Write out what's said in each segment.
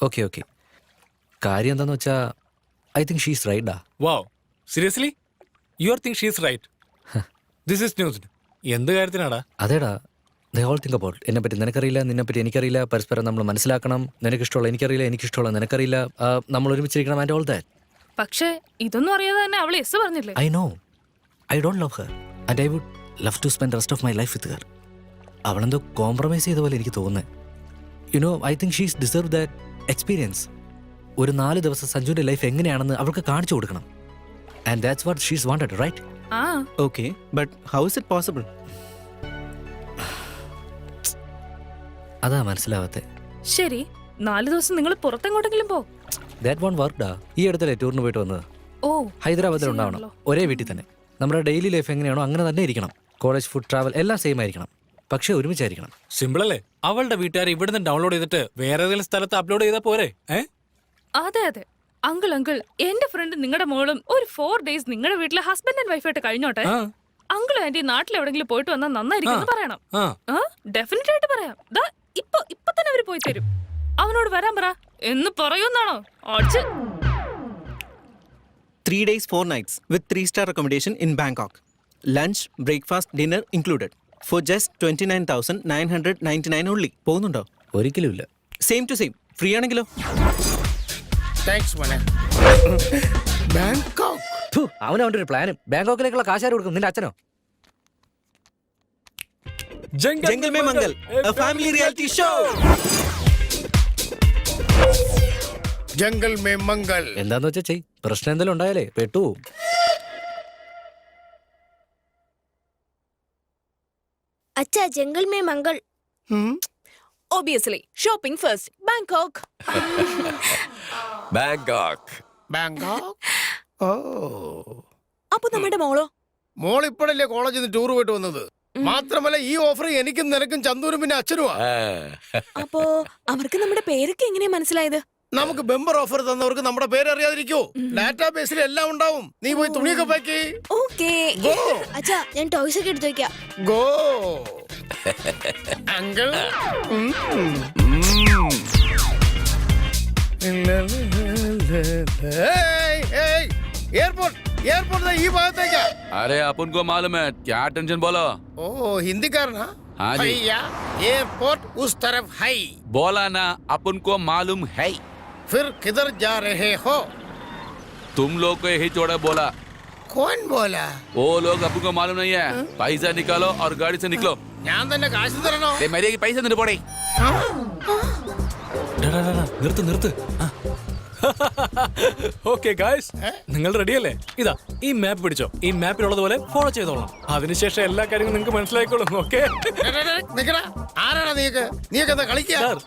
Okay okay. കാര്യം എന്താന്ന് വെച്ചാ I think she's right. Wow, seriously you are think she's right? This is news. എന്ത് കാര്യത്തിനാടാ? അതേടാ, ദേ ഓൾ തിങ്ക് അബൌട്ട് എന്നെ പറ്റി നിനക്കറിയില്ല, നിന്നെ പറ്റി എനിക്കറിയില്ല, പരസ്പരം നമ്മൾ മനസ്സിലാക്കണം. നിനക്കിഷ്ടമുള്ള എനിക്കറിയില്ല, എനിക്കിഷ്ടമുള്ള നിനക്കറിയില്ല, നമ്മൾ ഒരുമിച്ചിരിക്കണം ആൻഡ് ഓൾ ദാറ്റ്. പക്ഷേ ഇതൊന്നും അറിയാതെ തന്നെ അവൾ യെസ് പറഞ്ഞില്ലേ? I no, I don't love her and I would love to spend rest of my life with her. അവളെന്തോ കോംപ്രമൈസ് ചെയ്ത പോലെ എനിക്ക് തോന്നുന്നത്. You know, I think she's deserve that experience. ഒരു 4 ദിവസം സഞ്ജുവിന്റെ ലൈഫ് എങ്ങനെയാണെന്ന് അവൾക്ക് കാണിച്ചു കൊടുക്കണം. And that's what she's wanted, right? ആ Okay, but how is it possible? അതാ മനസ്സിലാവാത്തെ. ശരി, 4 ദിവസം നിങ്ങൾ പുറത്തെങ്ങോട്ടെങ്കിലും പോ. ദാറ്റ് വൺ വർക്ക്ഡാ. ഈ അടുത്തല്ലേ ടൂറിന് പോയിട്ട് വന്നത്? ഓ ഹൈദരാബാദിൽ ഉണ്ടാവണം, ഒരേ വീട്ടിൽ തന്നെ. നമ്മുടെ ഡെയിലി ലൈഫ് എങ്ങനെയാണോ അങ്ങനെ തന്നെ ഇരിക്കണം. കോളേജ്, ഫുഡ്, ട്രാവൽ എല്ലാം സെയിം ആയിരിക്കണം, പക്ഷെ ഒരുമിച്ചായിരിക്കണം. സിമ്പിൾ അല്ലേ? അവളുടെ വീട്ടുകാർ ഇവിടുന്ന് ഡൗൺലോഡ് ചെയ്തിട്ട് വേറെ ഏതെങ്കിലും സ്ഥലത്ത് അപ്ലോഡ് ചെയ്താൽ പോരെ? അതെ അതെ, അങ്കിൾ എന്റെ ഫ്രണ്ട് നിങ്ങളുടെ മോളും ഒരു 4 days നിങ്ങളുടെ വീട്ടിലെ ഹസ്ബൻഡ് ആൻഡ് വൈഫായിട്ട് കഴിഞ്ഞോട്ടെ. അങ്കിളും ആന്റി നാട്ടിൽ എവിടെങ്കിലും പോയിട്ട് വന്നാൽ നന്നായിരിക്കും പറയണം. ഡെഫിനറ്റ് ആയിട്ട് പറയാം. ഇപ്പൊ തന്നെ അവര് പോയി തരും. അവനോട് വരാൻ പറ എന്ന് പറയുന്നാണോ? 3 days 4 nights with 3-star accommodation in Bangkok. Lunch, breakfast, dinner included. For just 29,999 only. പോകുന്നുണ്ടോ? ഒരിക്കലും ഇല്ല. Same to same. ഫ്രീ ആണെങ്കിലോ? താങ്ക്സ് മോനെ. ബാങ്കോക്ക്. അവൻ അവന്റെ ഒരു പ്ലാനും. ബാങ്കോക്കിലേക്കുള്ള കാശാര് കൊടുക്കും? നിന്റെ അച്ഛനോ? Jungle Mein Mangal, a family reality show. Jungle Mein Mangal. എന്താന്ന് വെച്ചാ ചെയ്. പ്രശ്നം എന്തെങ്കിലും ഉണ്ടായാലേ പെട്ടു. अच्छा Jungle Mein Mangal. Obviously, shopping first. Bangkok. Bangkok. Bangkok. ഓ, അപ്പൊ നമ്മുടെ മോളോ? മോൾ ഇപ്പോഴല്ലേ കോളേജിൽ നിന്ന് ടൂർ പോയിട്ട് വന്നത്. മാത്രമല്ല ഈ ഓഫർ എനിക്കും നിനക്കും ചന്ദൂരും പിന്നെ അച്ഛനുമാ. അപ്പോ അവർക്ക് നമ്മുടെ പേരൊക്കെ എങ്ങനെയാ മനസ്സിലായത്? നമുക്ക് ബെമ്പർ ഓഫർ തന്നവർക്ക് നമ്മുടെ പേര് അറിയാതിരിക്കോ? ഡാറ്റാബേസിൽ എല്ലാം ഉണ്ടാവും. നീ പോയി തുണിയൊക്കെ പാക്കി. ഓക്കേ. अच्छा ഞാൻ ടോയ്സ് ഒക്കെ എടുത്തു വെക്കാം. Go uncle. എയർപോർട്ട് എയർപോർട്ട് ഈ ഭാഗത്തേക്കാ. अरे अपन को मालूम है, क्या टेंशन बोलो. ഓ ഹിന്ദിക്കാരനാ? हाँ जी. भैया एयरपोर्ट उस तरफ है. बोला ना, अपन को मालूम है. फिर किधर जा रहे हो? तुम लोग को यही छोड़ा बोला. कौन बोला? वो लोग अपन को मालूम नहीं है. पैसा निकालो और गाड़ी से निकलो. ഞാൻ തന്നെ കാശ് തരണോ? मेरे की पैसा नहीं पड़े. നിർത്ത്. ഓക്കെ ഗായ്സ്, നിങ്ങൾ റെഡിയല്ലേ? ഇതാ ഈ മാപ്പ് പിടിച്ചോ. ഈ മാപ്പിലുള്ളതുപോലെ ഫോളോ ചെയ്തോളാം. അതിനുശേഷം എല്ലാ കാര്യങ്ങളും നിങ്ങൾക്ക് മനസ്സിലായിക്കോളും. ഓക്കെ നിക്കടാ. ആരാടാ നീക്ക്? നീക്ക് എന്താ കളിക്കാ? സാർ,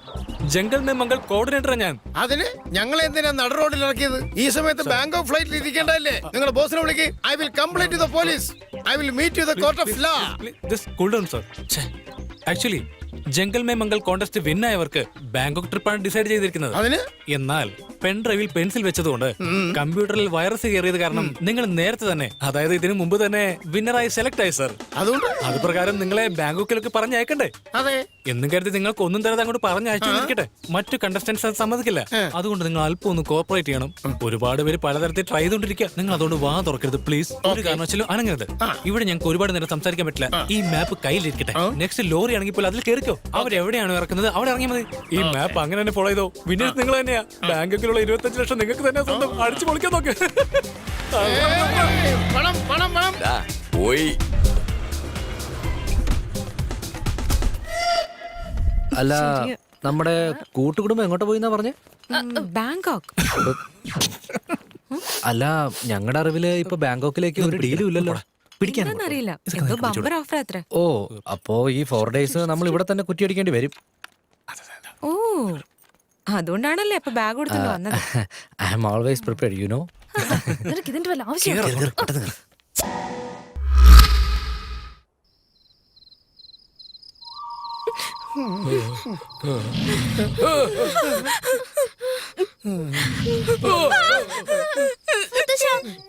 ജംഗൽ മേ മംഗൾ കോർഡിനേറ്ററാ ഞാൻ. അതിന് ഞങ്ങൾ എന്തിനാ നട റോഡിൽ ഇറക്കിയത്? ഈ സമയത്ത് ബാങ്കോക്ക് ഫ്ലൈറ്റിൽ ഇരിക്കേണ്ടതല്ലേ? നിങ്ങളുടെ ബോസിനെ വിളിക്ക്. I will complaint to the police. I will meet you the court of law. Cool down sir. Actually Jungle Mein Mangal contest win ആയവർക്ക് ബാങ്കോക്ക് ട്രിപ്പാണ് ഡിസൈഡ് ചെയ്തിരിക്കുന്നത്. അതിന് എന്നാൽ പെൻ ഡ്രൈവിൽ പെൻസിൽ വെച്ചതുകൊണ്ട് കമ്പ്യൂട്ടറിൽ വൈറസ് കയറിയത് കാരണം നിങ്ങൾ നേരത്തെ തന്നെ, അതായത് ഇതിനു മുമ്പ് തന്നെ വിന്നറായി സെലക്ട് ആയി സർ. അതുകൊണ്ട് അത് പ്രകാരം നിങ്ങളെ ബാങ്കോക്കിലേക്ക് പറഞ്ഞയക്കണ്ടേ? അതെ. എന്നും കരുതി നിങ്ങൾക്ക് ഒന്നും തരാതെ അങ്ങോട്ട് പറഞ്ഞയച്ചിരിക്കട്ടെ. മറ്റു കണ്ടസ്റ്റൻസ് അത് സമ്മതിക്കില്ല. അതുകൊണ്ട് നിങ്ങൾ അല്പം ഒന്ന് കോപ്പറേറ്റ് ചെയ്യണം. ഒരുപാട് പേര് പലതരത്തിൽ ട്രൈ ചെയ്തോണ്ടിരിക്കുക. നിങ്ങൾ അതുകൊണ്ട് വാ തുറക്കരുത് പ്ലീസ്. ഒരു കാരണവശാലും അനങ്ങരുത്. ഇവിടെ ഞങ്ങൾക്ക് ഒരുപാട് നേരം സംസാരിക്കാൻ പറ്റില്ല. ഈ മാപ്പ് കയ്യിലിരിക്കട്ടെ. നെക്സ്റ്റ് ലോറി ആണെങ്കിൽ പോലും അതിൽ കയറിക്കോ. അവരെവിടെയാണ് ഇറക്കുന്നത് അവിടെ ഇറങ്ങിയാൽ മതി. ഈ മാപ്പ് അങ്ങനെ തന്നെ ഫോളോ ചെയ്തോ. വിന്നേഴ്സ് നിങ്ങൾ തന്നെയാ. ബാങ്കോക്കിലുള്ള 25 ലക്ഷം നിങ്ങൾക്ക് തന്നെ സ്വന്തം. അടിച്ചു പൊളിക്കാൻ നോക്ക്. പണം പണം പണം. പോയി. അല്ല, നമ്മുടെ കൂട്ടുകുടുംബം എങ്ങോട്ട് പോയിന്നാ പറഞ്ഞേ? ബാങ്കോക്ക്. അല്ല, ഞങ്ങളുടെ അറിവില് ഇപ്പൊ ബാങ്കോക്കിലേക്ക് ഒരു ഡീലും ഇല്ലല്ലോ. അറിയില്ല. എന്തോ ബമ്പർ ഓഫർ അത്ര. ഓ, അപ്പോ ഈ 4 days നമ്മൾ ഇവിടെ തന്നെ കുറ്റിയടിക്കേണ്ടി വരും. ഓ, അതുകൊണ്ടാണല്ലേ ഇപ്പൊ ബാഗ് കൊടുത്തിട്ട് വന്നത്. I am always prepared, you know. നിനക്ക് ഇതിന്റെ വല്ല ആവശ്യം?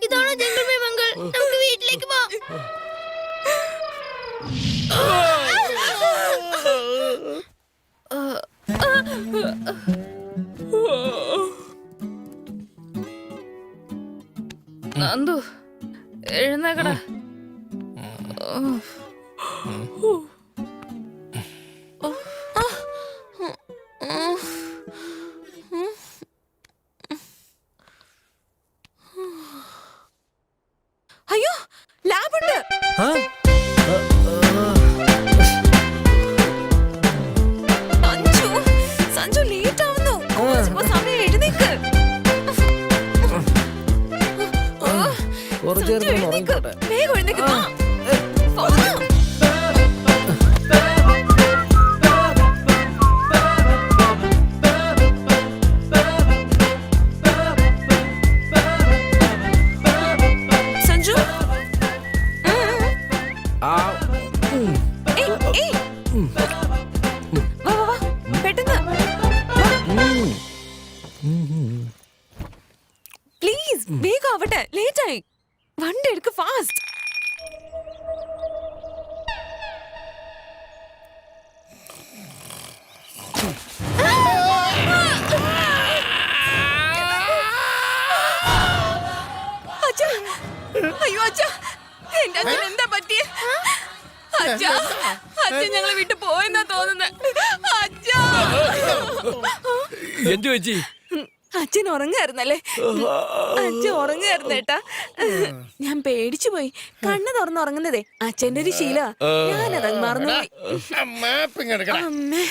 ഇതാണ് ജംഗൽ മേ മംഗൾ. നമുക്ക് വീട്ടിലേക്ക് പോവാം. നന്ദു എഴുന്നേക്കടാ. അയ്യോ ലാബുണ്ട്. ആ? സഞ്ജു സഞ്ജു ലേറ്റ് ആവുന്നു. ഇപ്പൊ സമയം എഴുന്നേക്ക്. കുറച്ച് സഞ്ജു, നേരം എഴുന്നേക്ക്. ഉറങ്ങിക്കോട്ടെ. വേഗം എഴുന്നേക്ക്. വാ. വാ. സഞ്ജു ആ, ഏയ്, ഏയ്. വാ, വാ, വാ. പെട്ടെന്ന് പ്ലീസ് വേഗം ആവട്ടെ. ലേറ്റ് ആയി. വണ്ടി എടുക്ക് ഫാസ്റ്റ്. അച്ഛാ, അയ്യോ അച്ഛാ, എന്റെ അച്ഛൻ എന്താ പറ്റിയേ? അച്ഛാ, അച്ഛൻ ഞങ്ങളെ വിട്ടു പോയെന്നാ തോന്നുന്നത്. അച്ഛാ, എന്തു ചേച്ചി? അച്ഛൻ ഉറങ്ങായിരുന്നല്ലേ? അച്ഛൻ ഉറങ്ങായിരുന്നു ഏട്ടാ. ഞാൻ പേടിച്ചു പോയി. കണ്ണ് തുറന്നുറങ്ങുന്നതേ അച്ഛന്റെ ഒരു ശീല. ഞാനതങ്ങ് മറന്നുപോയി. മാപ്പിങ് എടുക്കണം. അമ്മേ,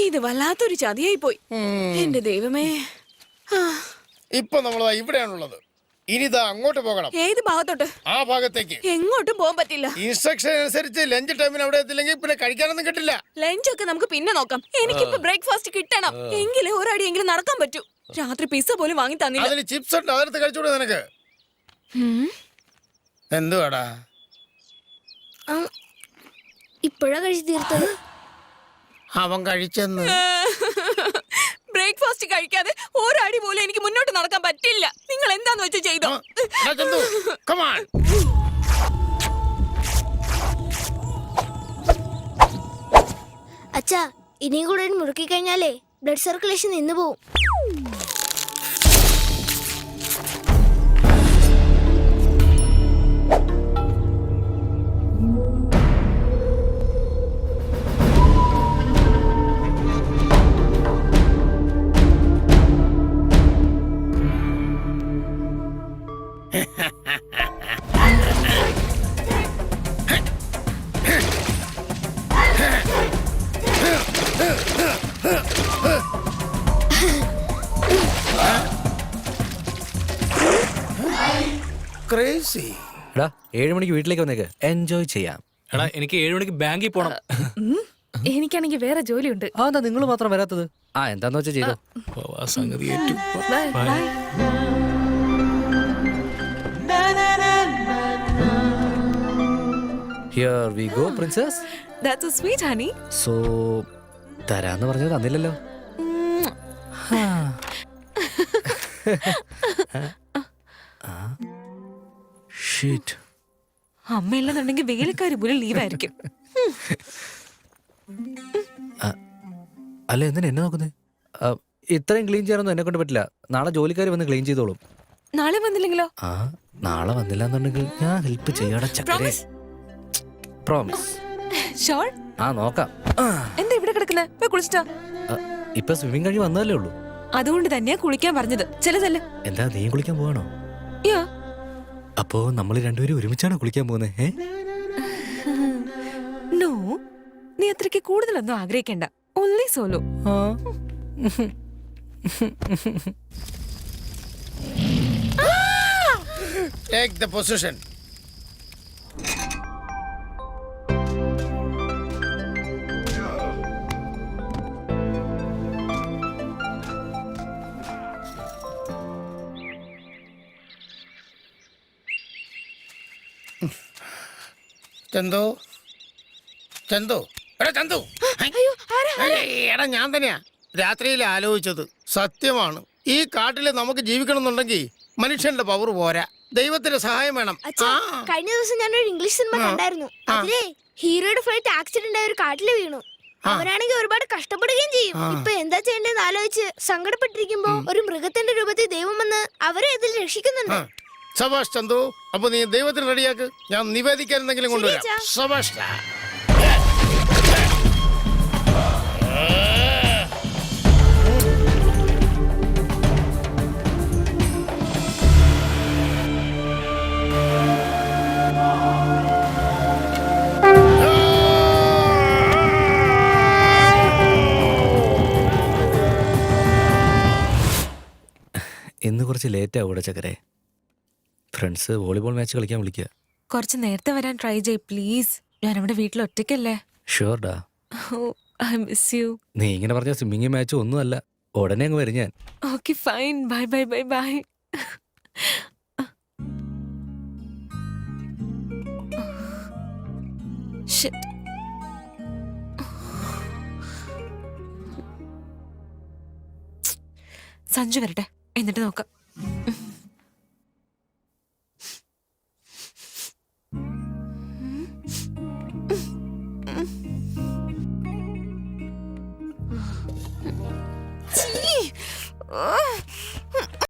ഇത് വല്ലാത്തൊരു ചതിയായി പോയി. എന്റെ ദൈവമേ. ആ, ഇപ്പൊ നമ്മൾ ഇവിടെയാണുള്ളത്. ഇനിതാ അങ്ങോട്ട് പോകണം. ഏത് ഭാഗത്തോട്ട്? ആ ഭാഗത്തേക്ക്. എങ്ങോട്ടും പോകാൻ പറ്റില്ല. ഇൻസ്ട്രക്ഷൻ അനുസരിച്ച് ലഞ്ച് ടൈമിന് അവിടെ എത്തില്ലെങ്കിൽ പിന്നെ കഴിക്കാനൊന്നും കിട്ടില്ല. ലഞ്ചൊക്കെ നമുക്ക് പിന്നെ നോക്കാം. എനിക്കിപ്പോ ബ്രേക്ക്ഫാസ്റ്റ് കിട്ടണം. എങ്കിലേ ഒരടിയെങ്കിലും നടക്കാൻ പറ്റൂ. രാത്രി പിസ്സ പോലും വാങ്ങി തന്നില്ല. അതിൽ ചിപ്സ് ഉണ്ട്, അതെടുത്ത് കഴിച്ചൂടെ നിനക്ക്? എന്തുവാടാ? ഇപ്പോഴാ കഴിച്ചു തീർത്തത്. അവൻ കഴിച്ചെന്ന്. ബ്രേക്ക്ഫാസ്റ്റ് കഴിക്കാതെ ഒരടി പോലും എനിക്ക് മുന്നോട്ട് നടക്കാൻ പറ്റില്ല. നിങ്ങൾ എന്താന്ന് വെച്ച് ചെയ്തോ. എടാ ചന്തു, come on. അച്ഛാ, ഇനിയും കൂടെ മുറുക്കി കഴിഞ്ഞാലേ ബ്ലഡ് സർക്കുലേഷൻ നിന്ന് പോവും. Crazy. എടാ 7 മണിക്ക് വീട്ടിലേക്ക് വന്നേക്ക്. എൻജോയ് ചെയ്യാം. എടാ എനിക്ക് 7 മണിക്ക് ബാങ്കിൽ പോണം. എനിക്കാണെങ്കിൽ വേറെ ജോലിയുണ്ട്. ആ, എന്താ നിങ്ങൾ മാത്രം വരാത്തത്? ആ, എന്താന്ന് വെച്ചാ ചെയ്തോ. ആ സംഗതി ഏറ്റു. Bye bye. Here we go princess. That's a sweet honey. So തരാന്ന് പറഞ്ഞത് തന്നില്ലല്ലോ. ഷീറ്റ്. അമ്മയില്ലെന്നുണ്ടെങ്കിൽ വേലക്കാരി പോലും ലീവായിരിക്കും. അല്ല, എന്തിനാ എന്നെ നോക്കുന്നേ? ഇത്രയും ക്ലീൻ ചെയ്യാനൊന്നും എന്നെ കൊണ്ട് പറ്റില്ല. നാളെ ജോലിക്കാർ വന്ന് ക്ലീൻ ചെയ്തോളും. നാളെ വന്നില്ലെങ്കിലോ? ആ, നാളെ വന്നില്ല എന്നുണ്ടെങ്കിൽ ഞാൻ ഹെൽപ്പ് ചെയ്യടാ ചക്കരെ. പ്രോമിസ്. ഷോർ? ആ, നോക്കാം. എന്താ ഇവിടെ കിടക്കുന്നത്? പോയി കുളിച്ചിട്ടോ? ഇപ്പൊ സ്വിമ്മിങ് കഴിഞ്ഞ് വന്നതല്ലേ ഉള്ളൂ. അതുകൊണ്ട് തന്നെയാ കുളിക്കാൻ പറഞ്ഞത്. ചെല്ലു. എന്താ നീ കുളിക്കാൻ പോവാണോ? യാ. അപ്പോ നമ്മൾ രണ്ടുപേരും ഒരുമിച്ചാണോ കുളിക്കാൻ പോകുന്നത്? നോ, നീ അത്രയ്ക്ക് കൂടുതലൊന്നും ആഗ്രഹിക്കണ്ട. Only solo. Take the position. Chandu, Chandu, എടാ ചന്തു. എടാ ഞാൻ തന്നെയാ രാത്രിയിൽ ആലോചിച്ചത്. സത്യമാണ്, ഈ കാട്ടില് നമുക്ക് ജീവിക്കണമെന്നുണ്ടെങ്കിൽ മനുഷ്യന്റെ പവർ പോരാ, ദൈവത്തിന്റെ സഹായം വേണം. അച്ഛാ, കഴിഞ്ഞ ദിവസം ഞാനൊരു ഇംഗ്ലീഷ് സിനിമ കണ്ടായിരുന്നു. അതിലേ ഹീറോയുടെ ഫ്ലൈറ്റ് ആക്സിഡന്റ് ആയ ഒരു കാട്ടില് വീണു. അവരാണെങ്കിൽ ഒരുപാട് കഷ്ടപ്പെടുകയും ചെയ്യും. ഇപ്പൊ എന്താ ചെയ്യേണ്ടതെന്ന് ആലോചിച്ച് സങ്കടപ്പെട്ടിരിക്കുമ്പോ ഒരു മൃഗത്തിന്റെ രൂപത്തിൽ ദൈവം വന്ന് അവരെ ഇതിൽ രക്ഷിക്കുന്നുണ്ട്. സബാഷ് ചന്തു. അപ്പൊ നീ ദൈവത്തിന് റെഡിയാക്ക്, ഞാൻ നിവേദിക്കാൻ എന്തെങ്കിലും കൊണ്ടുവരാം. അച്ഛാ. സബാഷ്. ഇന്ന് കുറച്ച് ലേറ്റ് ആവൂടെ ചക്കരെ. ഫ്രണ്ട്സ് വോളിബോൾ മാച്ച് കളിക്കാൻ വിളിക്കുക. കുറച്ച് നേരത്തെ വരാൻ ട്രൈ ചെയ് പ്ലീസ്. ഞാൻ അവിടെ വീട്ടിൽ ഒറ്റയ്ക്കല്ലേ. ഷുവർഡാ. I miss you. നീ ഇങ്ങനെ പറഞ്ഞ സ്വിമ്മിങ് മാച്ച് ഒന്നും അല്ല, ഉടനെ അങ്ങ് വരും ഞാൻ. Okay fine. Bye bye bye bye. Shit. Sanju വരട്ടെ എന്നിട്ട് നോക്കാം.